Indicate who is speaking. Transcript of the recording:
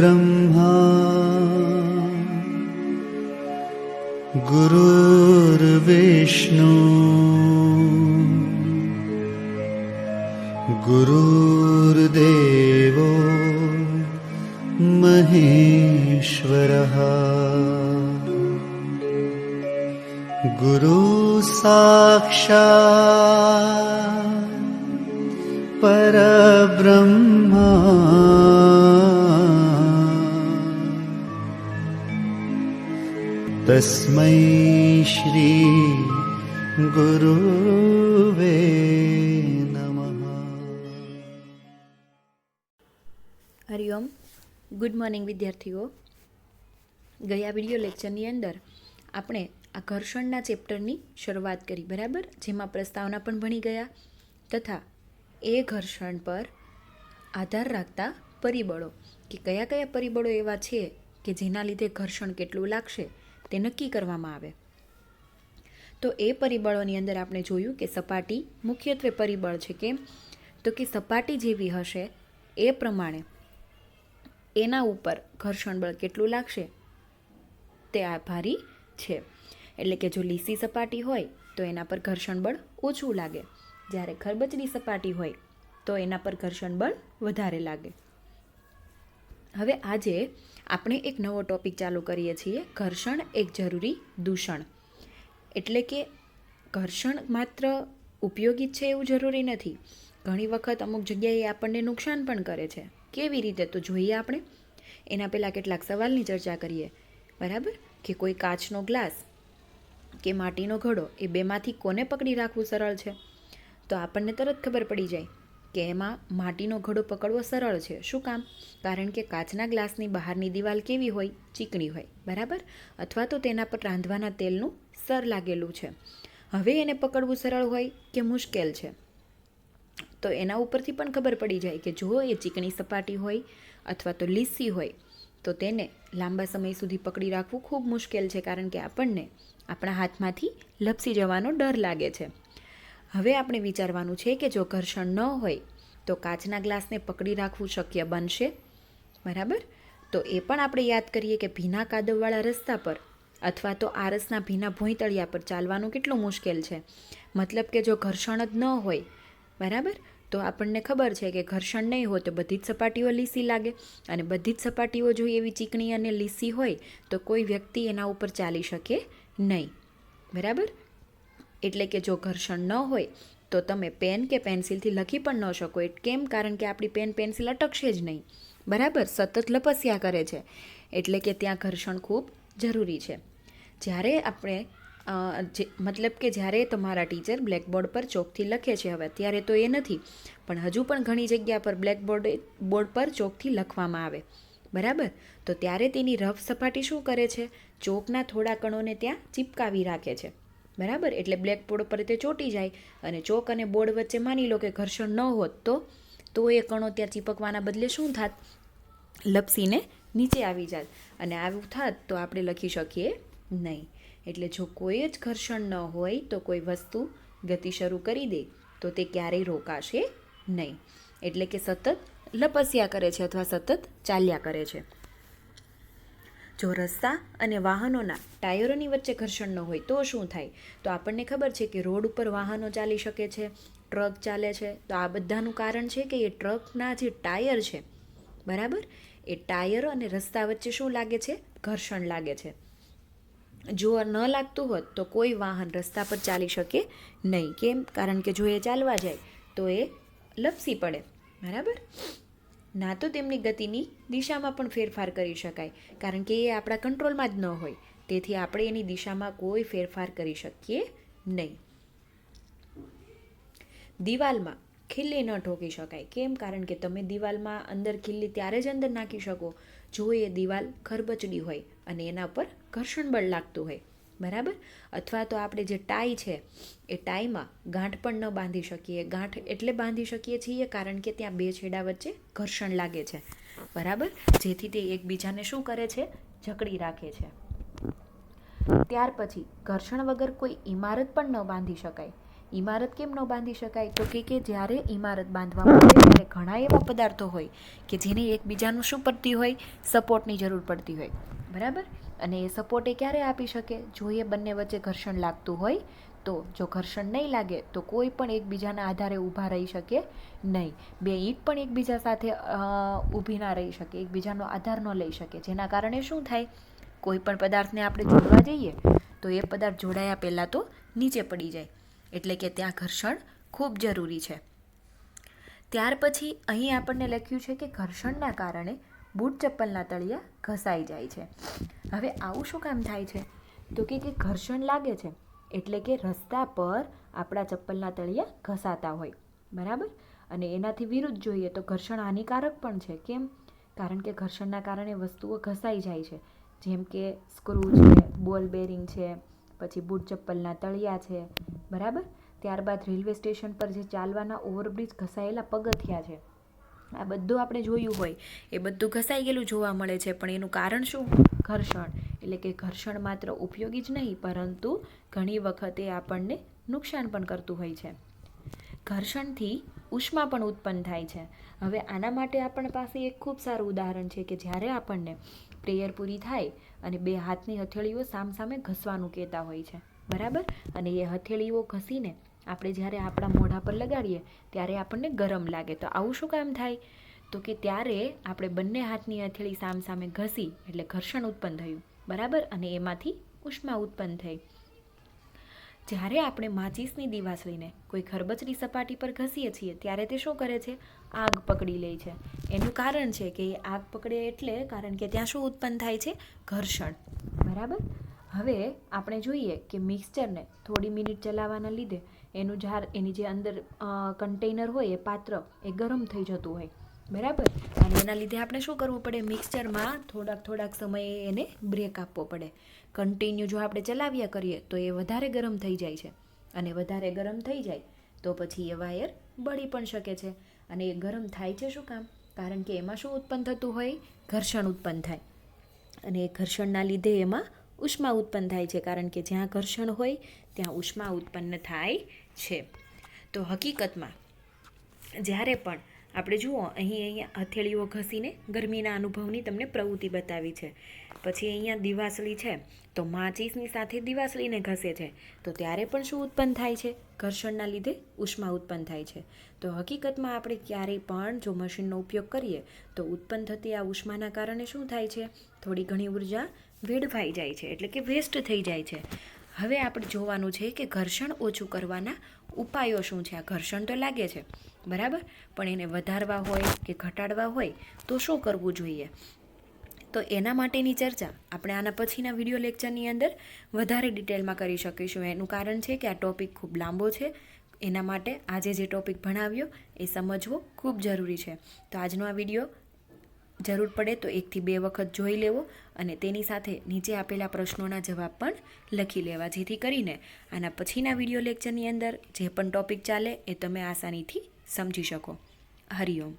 Speaker 1: गुरुर्ब्रह्मा गुरुर्विष्णु गुरुर्देवो महेश्वरः गुरु साक्षात् परब्रह्मा तस्मै श्री गुरुवे नमः।
Speaker 2: હરિઓમ. ગુડ મોર્નિંગ વિદ્યાર્થીઓ. ગયા વિડીયો લેક્ચરની અંદર આપણે આ ઘર્ષણના ચેપ્ટરની શરૂઆત કરી, બરાબર, જેમાં પ્રસ્તાવના પણ ભણી ગયા તથા એ ઘર્ષણ પર આધાર રાખતા પરિબળો કે કયા કયા પરિબળો એવા છે કે જેના લીધે ઘર્ષણ કેટલું લાગશે તે નક્કી કરવામાં આવે. તો એ પરિબળોની અંદર આપણે જોયું કે સપાટી મુખ્યત્વે પરિબળ છે. કેમ? તો કે સપાટી જેવી હશે એ પ્રમાણે એના ઉપર ઘર્ષણ બળ કેટલું લાગશે તે આભારી છે. એટલે કે જો લીસી સપાટી હોય તો એના પર ઘર્ષણ બળ ઓછું લાગે, જ્યારે ખરબચડી સપાટી હોય તો એના પર ઘર્ષણ બળ વધારે લાગે. હવે આજે આપણે એક નવો ટોપિક ચાલુ કરીએ છીએ, ઘર્ષણ એક જરૂરી દૂષણ. એટલે કે ઘર્ષણ માત્ર ઉપયોગી જ છે એવું જરૂરી નથી. ઘણી વખત અમુક જગ્યાએ આપણને નુકસાન પણ કરે છે. કેવી રીતે? તો જોઈએ આપણે. એના પહેલાં કેટલાક સવાલની ચર્ચા કરીએ, બરાબર, કે કોઈ કાચનો ગ્લાસ કે માટીનો ઘડો એ બેમાંથી કોને પકડી રાખવું સરળ છે? તો આપણને તરત ખબર પડી જાય કે એમાં માટીનો ઘડો પકડવો સરળ છે. શું કામ? કારણ કે કાચના ગ્લાસની બહારની દિવાલ કેવી હોય? ચીકણી હોય, બરાબર, અથવા તો તેના પર રાંધવાના તેલનું સર લાગેલું છે. હવે એને પકડવું સરળ હોય કે મુશ્કેલ છે? તો એના ઉપરથી પણ ખબર પડી જાય કે જો એ ચીકણી સપાટી હોય અથવા તો લીસી હોય તો તેને લાંબા સમય સુધી પકડી રાખવું ખૂબ મુશ્કેલ છે, કારણ કે આપણને આપણા હાથમાંથી લપસી જવાનો ડર લાગે છે. હવે આપણે વિચારવાનું છે કે જો ઘર્ષણ ન હોય તો કાચના ગ્લાસને પકડી રાખવું શક્ય બનશે, બરાબર? તો એ પણ આપણે યાદ કરીએ કે ભીના કાદવવાળા રસ્તા પર અથવા તો આરસના ભીના ભોંયતળિયા પર ચાલવાનું કેટલું મુશ્કેલ છે. મતલબ કે જો ઘર્ષણ જ ન હોય, બરાબર, તો આપણને ખબર છે કે ઘર્ષણ નહીં હોય તો બધી જ સપાટીઓ લીસી લાગે, અને બધી જ સપાટીઓ જો એવી ચીકણી અને લીસી હોય તો કોઈ વ્યક્તિ એના ઉપર ચાલી શકે નહીં, બરાબર. એટલે કે જો ઘર્ષણ ન હોય તો તમે પેન કે પેન્સિલથી લખી પણ ન શકો. કેમ? કારણ કે આપણી પેન પેન્સિલ અટકશે જ નહીં, બરાબર, સતત લપસ્યા કરે છે. એટલે કે ત્યાં ઘર્ષણ ખૂબ જરૂરી છે. જ્યારે આપણે મતલબ કે જ્યારે તમારા ટીચર બ્લેકબોર્ડ પર ચોકથી લખે છે, હવે અત્યારે તો એ નથી, પણ હજુ પણ ઘણી જગ્યા પર બોર્ડ પર ચોકથી લખવામાં આવે, બરાબર, તો ત્યારે તેની રફ સપાટી શું કરે છે? ચોકના થોડા કણોને ત્યાં ચીપકાવી રાખે છે, બરાબર. એટલે બ્લેકબોર્ડ પર તે ચોંટી જાય અને ચોક અને બોર્ડ વચ્ચે માની લો કે ઘર્ષણ ન હોત તો એ કણો ત્યાં ચીપકવાના બદલે શું થાત? લપસીને નીચે આવી જાત, અને આવું થાત તો આપણે લખી શકીએ નહીં. એટલે જો કોઈ જ ઘર્ષણ ન હોય તો કોઈ વસ્તુ ગતિ શરૂ કરી દે તો તે ક્યારેય રોકાશે નહીં. એટલે કે સતત લપસ્યા કરે છે અથવા સતત ચાલ્યા કરે છે. જો રસ્તા અને વાહનોના ટાયરોની વચ્ચે ઘર્ષણ ન હોય તો શું થાય? તો આપણને ખબર છે કે રોડ ઉપર વાહનો ચાલી શકે છે, ટ્રક ચાલે છે. તો આ બધાનું કારણ છે કે એ ટ્રકના જે ટાયર છે, બરાબર, એ ટાયર અને રસ્તા વચ્ચે શું લાગે છે? ઘર્ષણ લાગે છે. જો ન લાગતું હોત તો કોઈ વાહન રસ્તા પર ચાલી શકે નહીં. કેમ? કારણ કે જો એ ચાલવા જાય તો એ લપસી પડે, બરાબર. ના તો તેમની ગતિની દિશામાં પણ ફેરફાર કરી શકાય, કારણ કે એ આપણા કંટ્રોલમાં જ ન હોય. તેથી આપણે એની દિશામાં કોઈ ફેરફાર કરી શકીએ નહીં. દિવાલમાં ખીલ્લી ન ઠોકી શકાય. કેમ? કારણ કે તમે દિવાલમાં અંદર ખીલ્લી ત્યારે જ અંદર નાખી શકો જો એ દિવાલ ખરબચડી હોય અને એના પર ઘર્ષણ બળ લાગતું હોય, બરાબર. અથવા તો આપણે જે ટાઈ છે એ ટાઈમાં ગાંઠ પણ ન બાંધી શકીએ. ગાંઠ એટલે બાંધી શકીએ છીએ કારણ કે ત્યાં બે છેડા વચ્ચે ઘર્ષણ લાગે છે, બરાબર, જેથી તે એકબીજાને શું કરે છે? જકડી રાખે છે. ત્યાર પછી ઘર્ષણ વગર કોઈ ઇમારત પણ ન બાંધી શકાય. ઇમારત કેમ ન બાંધી શકાય? તો કે જ્યારે ઇમારત બાંધવામાં આવે ત્યારે ઘણા એવા પદાર્થો હોય કે જેને એકબીજાનું શું પડતી હોય? સપોર્ટની જરૂર પડતી હોય, બરાબર? અને એ સપોર્ટ એ ક્યારે આપી શકે? જો એ બંને વચ્ચે ઘર્ષણ લાગતું હોય તો. જો ઘર્ષણ નહીં લાગે તો કોઈ પણ એકબીજાના આધારે ઊભા રહી શકે નહીં. બે ઈંટ પણ એકબીજા સાથે ઊભી ના રહી શકે, એકબીજાનો આધાર ન લઈ શકે, જેના કારણે શું થાય? કોઈ પણ પદાર્થને આપણે જોડવા જઈએ તો એ પદાર્થ જોડાયા પહેલાં તો નીચે પડી જાય, એટલે કે ત્યાં ઘર્ષણ ખૂબ જરૂરી છે. ત્યાર પછી અહીં આપણને લખ્યું છે કે ઘર્ષણના કારણે બૂટ ચપ્પલના તળિયા ઘસાઈ જાય છે. હવે આવું શું કામ થાય છે? તો કે ઘર્ષણ લાગે છે એટલે કે રસ્તા પર આપણા ચપ્પલના તળિયા ઘસાતા હોય, બરાબર? અને એનાથી વિરુદ્ધ જોઈએ તો ઘર્ષણ હાનિકારક પણ છે. કેમ? કારણ કે ઘર્ષણના કારણે વસ્તુઓ ઘસાઈ જાય છે, જેમ કે સ્ક્રૂ છે, બોલ બેરિંગ છે, પછી બૂટ ચપ્પલના તળિયા છે, બરાબર? ત્યારબાદ રેલવે સ્ટેશન પર જે ચાલવાના ઓવરબ્રિજ ઘસાયેલા પગથિયા છે, આ બધું આપણે જોયું હોય એ બધું ઘસાઈ ગયેલું જોવા મળે છે. પણ એનું કારણ શું? ઘર્ષણ. એટલે કે ઘર્ષણ માત્ર ઉપયોગી જ નહીં પરંતુ ઘણી વખતે આપણને નુકસાન પણ કરતું હોય છે. ઘર્ષણથી ઉષ્મા પણ ઉત્પન્ન થાય છે. હવે આના માટે આપણી પાસે એક ખૂબ સારું ઉદાહરણ છે કે જ્યારે આપણને પ્રેયર પૂરી થાય અને બે હાથની હથેળીઓ સામસામે ઘસવાનું કહેતા હોય છે, બરાબર? અને એ હથેળીઓ ઘસીને આપણે જ્યારે આપણા મોઢા પર લગાડીએ ત્યારે આપણને ગરમ લાગે. તો આવું શું કામ થાય? તો કે ત્યારે આપણે બંને હાથની હથેળી સામસામે ઘસી એટલે ઘર્ષણ ઉત્પન્ન થયું, બરાબર? અને એમાંથી ઉષ્મા ઉત્પન્ન થઈ. જ્યારે આપણે માચીસની દિવાસળીને કોઈ ખરબચડી સપાટી પર ઘસીએ છીએ ત્યારે તે શું કરે છે? આગ પકડી લે છે. એનું કારણ છે કે એ આગ પકડે એટલે કારણ કે ત્યાં શું ઉત્પન્ન થાય છે? ઘર્ષણ, બરાબર? હવે આપણે જોઈએ કે મિક્સચરને થોડી મિનિટ ચલાવવાના લીધે એની જે અંદર કન્ટેનર હોય એ પાત્ર એ ગરમ થઈ જતું હોય, બરાબર? અને એના લીધે આપણે શું કરવું પડે? મિક્સચરમાં થોડાક સમયે એને બ્રેક આપવો પડે. કન્ટિન્યુ જો આપણે ચલાવ્યા કરીએ તો એ વધારે ગરમ થઈ જાય છે, અને વધારે ગરમ થઈ જાય તો પછી એ વાયર બળી પણ શકે છે. અને એ ગરમ થાય છે શું કામ? કારણ કે એમાં શું ઉત્પન્ન થતું હોય? ઘર્ષણ ઉત્પન્ન થાય. અને એ ઘર્ષણના લીધે એમાં ઉષ્મા ઉત્પન્ન થાય છે, કારણ કે જ્યાં ઘર્ષણ હોય ત્યાં ઉષ્મા ઉત્પન્ન થાય છે. તો હકીકતમાં જ્યારે પણ આપણે જુઓ અહીંયા હથેળીઓ ઘસીને ગરમીના અનુભવની તમને પ્રવૃત્તિ બતાવી છે. પછી અહીંયા દિવાસળી છે તો માચીસની સાથે દિવાસળીને ઘસે છે તો ત્યારે પણ શું ઉત્પન્ન થાય છે? ઘર્ષણના લીધે ઉષ્મા ઉત્પન્ન થાય છે. તો હકીકતમાં આપણે ક્યારેય પણ જો મશીનનો ઉપયોગ કરીએ તો ઉત્પન્ન થતી આ ઉષ્માના કારણે શું થાય છે? થોડી ઘણી ઉર્જા વેડફાઈ જાય છે, એટલે કે વેસ્ટ થઈ જાય છે. હવે આપણે જોવાનું છે કે ઘર્ષણ ઓછું કરવાના ઉપાયો શું છે? આ ઘર્ષણ તો લાગે છે, બરાબર? પણ એને વધારવા હોય કે ઘટાડવા હોય તો શું કરવું જોઈએ? તો એના માટેની ચર્ચા આપણે આના પછીના વિડીયો લેક્ચરની અંદર વધારે ડિટેલમાં કરી શકીશું. એનું કારણ છે કે આ ટૉપિક ખૂબ લાંબો છે. એના માટે આજે જે ટૉપિક ભણાવ્યો એ સમજવો ખૂબ જરૂરી છે. તો આજનો આ વિડીયો જરૂર પડે તો 1 થી 2 વખત જોઈ લેવો અને તેની સાથે નીચે આપેલા પ્રશ્નોના જવાબ પણ લખી લેવા, જેથી કરીને આના પછીના વિડીયો લેક્ચરની અંદર જે પણ ટૉપિક ચાલે એ તમે આસાનીથી સમજી શકો. હરિઓમ.